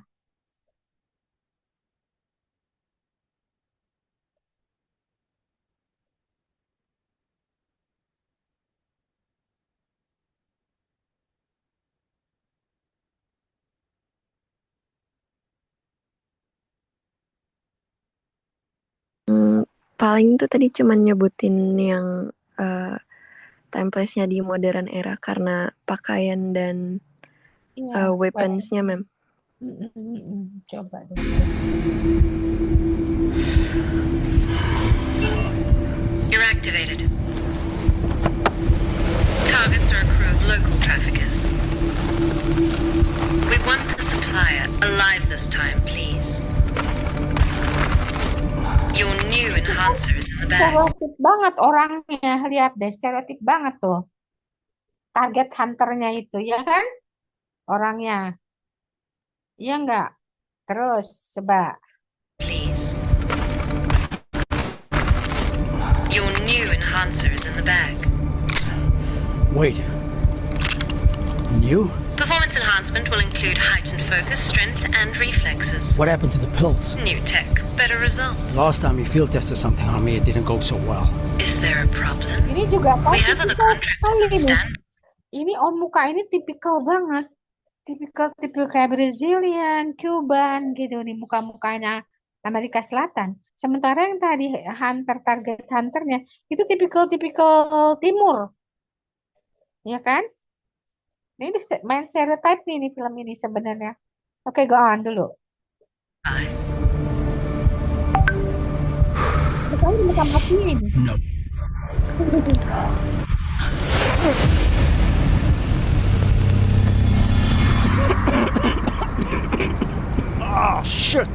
Paling tuh tadi cuman nyebutin yang template-nya di modern era karena pakaian dan Iya, weapons-nya, Mem. Coba deh. You're activated. Targets are a crew of local traffickers. We want the supplier alive this time, please. Your new enhancer is in the bag. Stereotip banget orangnya, lihat deh, stereotip banget tuh. Target hunternya itu, ya kan? Orangnya. Iya enggak? Terus, coba. Please. Your new enhancer is in the bag. Wait. New? Performance enhancement will include heightened focus, strength, and reflexes. What happened to the pills? New tech, better results. Last time you field tested something on me, it didn't go so well. Is there a problem? Ini juga kan We have other tipikal contracts sekali to nih. stand. Ini on muka ini tipikal banget. Tipikal kayak Brazilian, Cuban gitu nih muka-mukanya Amerika Selatan. Sementara yang tadi target hunternya itu tipikal timur. Ya kan? Ini main stereotype nih film ini sebenarnya. Oke, go on dulu. Bukannya mereka matiin. No. Ah, shit.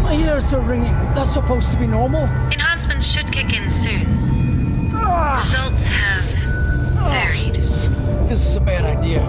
My ears are ringing. That's supposed to be normal. Enhancements should kick in soon. Results have varied. This is a bad idea.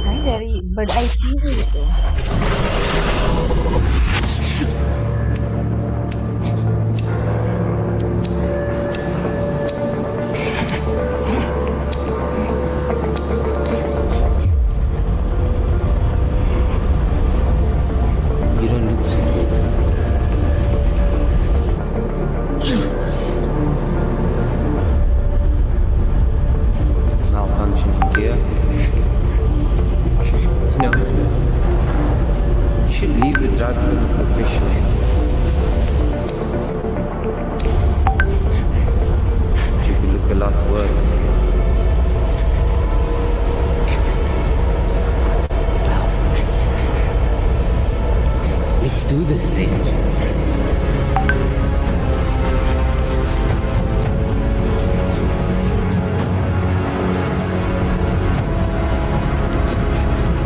Ini dari Bird Eye View itu. You don't look so good. Malfunctioning gear. No. You should leave the drugs to the professionals. But you could look a lot worse. Let's do this thing.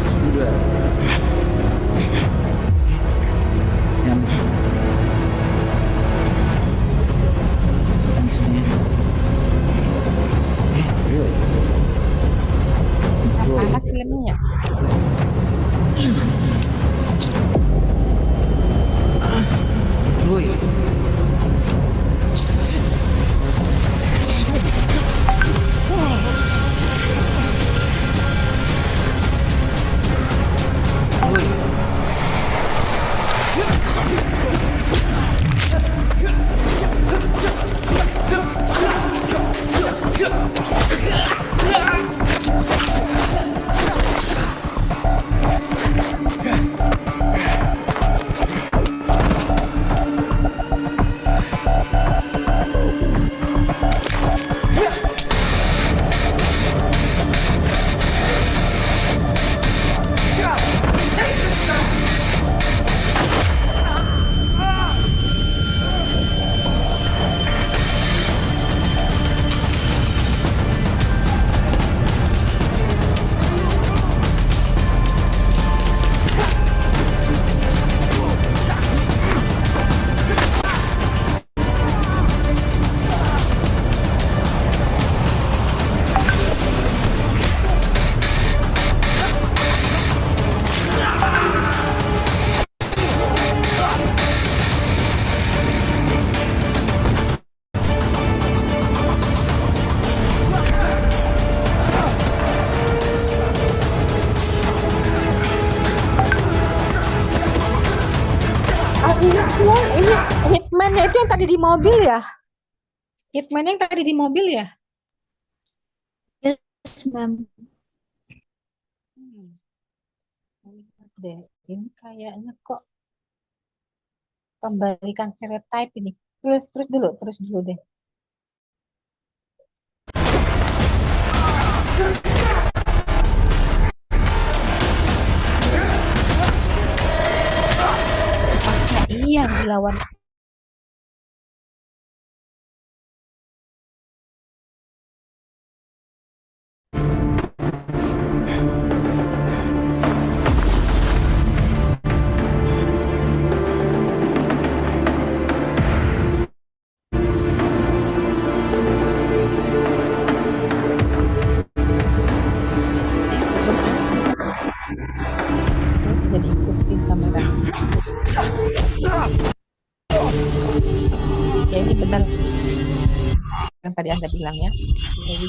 Sudah. Understand? Really? filmnya ya? Chloe. Ini hitman-nya itu yang tadi di mobil ya? Hitman yang tadi di mobil ya? Yes, ma'am. Lihat deh, ini kayaknya kok kembalikan stereotype ini. Terus dulu deh. Masa iya yang dilawan? Terus jadi ikutin kamera. Ya ini benar yang tadi Anda bilang ya. Jadi,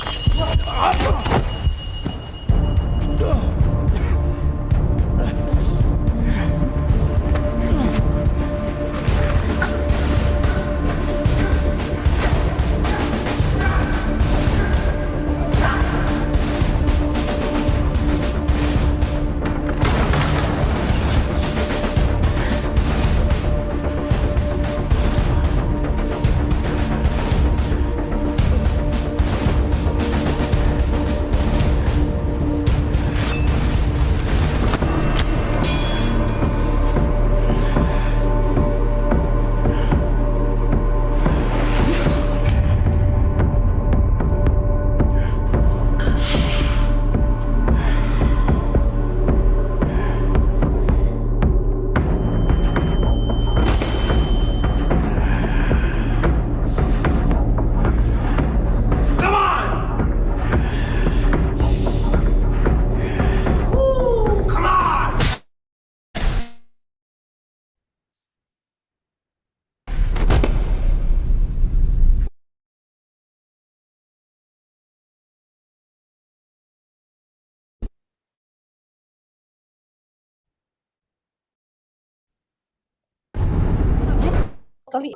kali.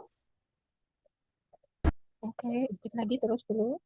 Oke, ikut lagi terus dulu.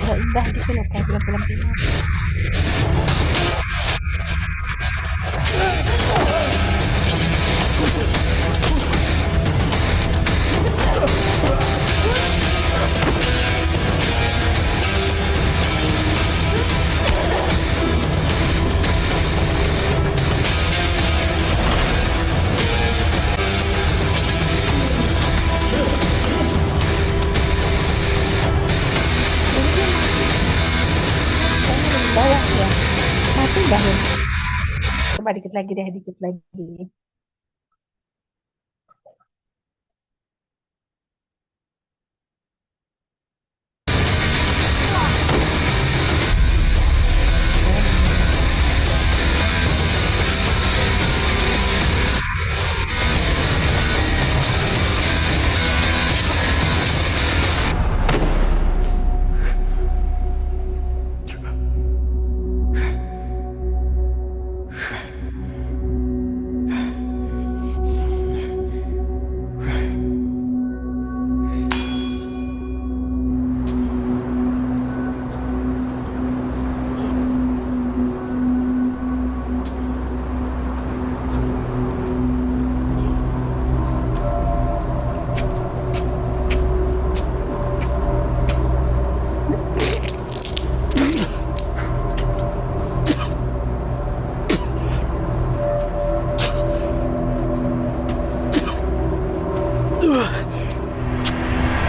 Udah indah gitu loh kayak film-film Cina. bangun. Coba dikit lagi deh, dikit lagi.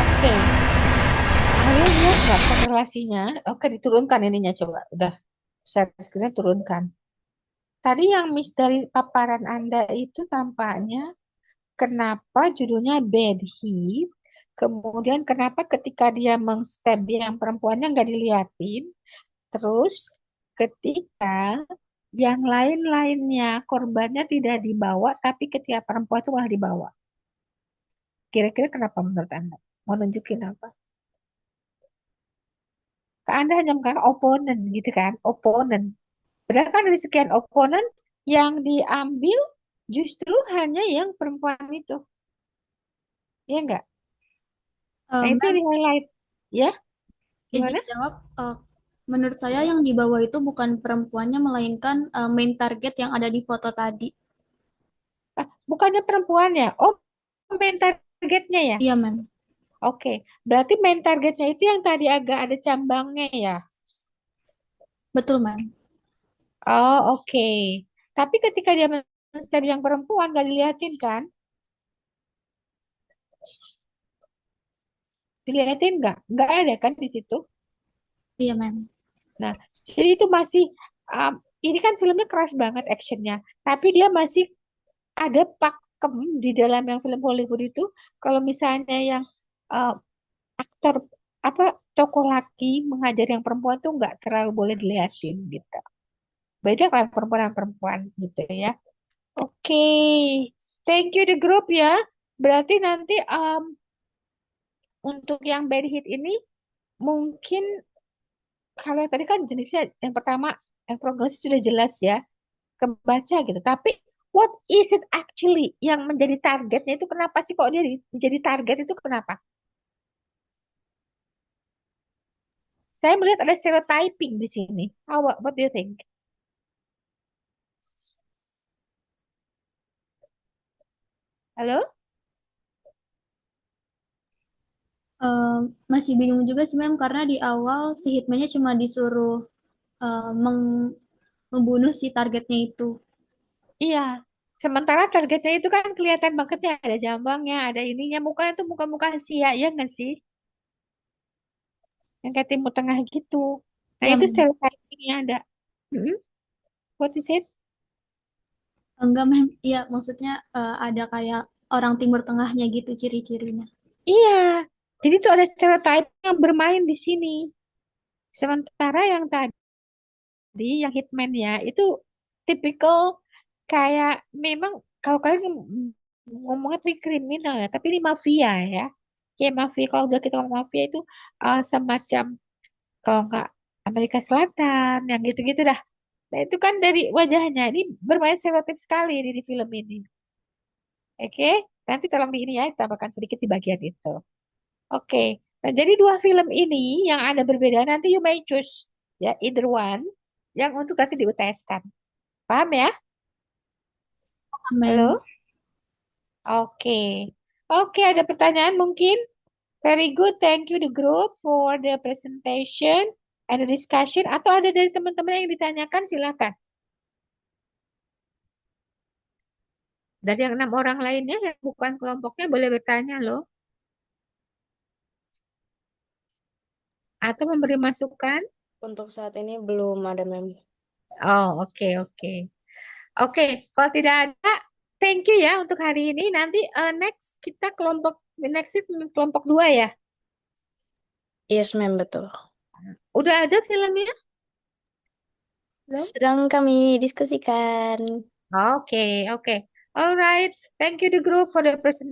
Oke, kalian lihat nggak korelasinya? Oke, diturunkan ininya coba. Udah, share screen turunkan. Tadi yang miss dari paparan Anda itu tampaknya kenapa judulnya Bad Hit, kemudian kenapa ketika dia mengstab yang perempuannya nggak diliatin, terus ketika yang lain-lainnya korbannya tidak dibawa, tapi ketika perempuan itu malah dibawa. Kira-kira kenapa menurut Anda? Mau nunjukin apa? Anda hanya mengatakan oponen gitu kan, oponen. Padahal kan dari sekian oponen yang diambil justru hanya yang perempuan itu, ya enggak? Nah itu Ma'am, di highlight, ya? izin Gimana? jawab. Menurut saya yang di bawah itu bukan perempuannya, melainkan main target yang ada di foto tadi. Bukannya perempuan ya? Oh, main targetnya ya? Iya, Ma'am. Oke, berarti main targetnya itu yang tadi agak ada cambangnya ya? Betul, Ma'am. Oh, oke. Tapi ketika dia men-stab yang perempuan gak dilihatin kan? Dilihatin nggak? Nggak ada kan di situ? Iya, Ma'am. Nah, jadi itu masih um, ini kan filmnya keras banget actionnya, tapi dia masih ada pakem di dalam yang film Hollywood itu. Kalau misalnya yang uh, aktor apa tokoh laki mengajar yang perempuan tuh nggak terlalu boleh dilihatin gitu. Beda kalau perempuan dan perempuan gitu ya. Oke, thank you the group ya. Berarti nanti untuk yang bad hit ini mungkin kalau yang tadi kan jenisnya yang pertama yang prognosis sudah jelas ya kebaca gitu. Tapi what is it actually yang menjadi targetnya itu kenapa sih kok dia menjadi target itu kenapa? Saya melihat ada stereotyping di sini. What do you think? Halo? Masih bingung juga sih, Ma'am, karena di awal si hitman-nya cuma disuruh membunuh si targetnya itu. Iya. Sementara targetnya itu kan kelihatan banget ya ada jambangnya, ada ininya, mukanya tuh muka-muka Asia ya nggak sih? Yang kayak Timur Tengah gitu. Nah Iya, itu Ma'am. stereotypingnya ada. Mm-mm. What is it? Enggak, Ma'am. Iya, maksudnya ada kayak orang Timur Tengahnya gitu ciri-cirinya. Iya. Jadi tuh ada stereotype yang bermain di sini. Sementara yang tadi, yang hitman ya, itu tipikal kayak memang kalau kalian ngomongnya tri kriminal ya, tapi ini mafia ya. Kayak mafia, kalau udah kita ngomong mafia itu semacam kalau nggak Amerika Selatan, yang gitu-gitu dah. Nah itu kan dari wajahnya, ini bermain stereotip sekali di film ini. Oke, nanti tolong di ini ya, tambahkan sedikit di bagian itu. Oke, nah jadi dua film ini yang ada berbeda, nanti you may choose ya, either one, yang untuk nanti di UTS-kan. Paham ya? Ma'am. Halo? Oke. Oke, ada pertanyaan mungkin? Very good, thank you the group for the presentation and the discussion. Atau ada dari teman-teman yang ditanyakan, silakan. Dari yang 6 orang lainnya yang bukan kelompoknya boleh bertanya loh. Atau memberi masukan. Untuk saat ini belum ada, Mem. Oh, oke, oke. Oke, kalau tidak ada, thank you ya untuk hari ini. Nanti next kita next week kelompok 2 ya. Yes, ma'am, betul. Udah ada filmnya? Belum? Sedang kami diskusikan. Oke, oke. Alright. Thank you the group for the presentation.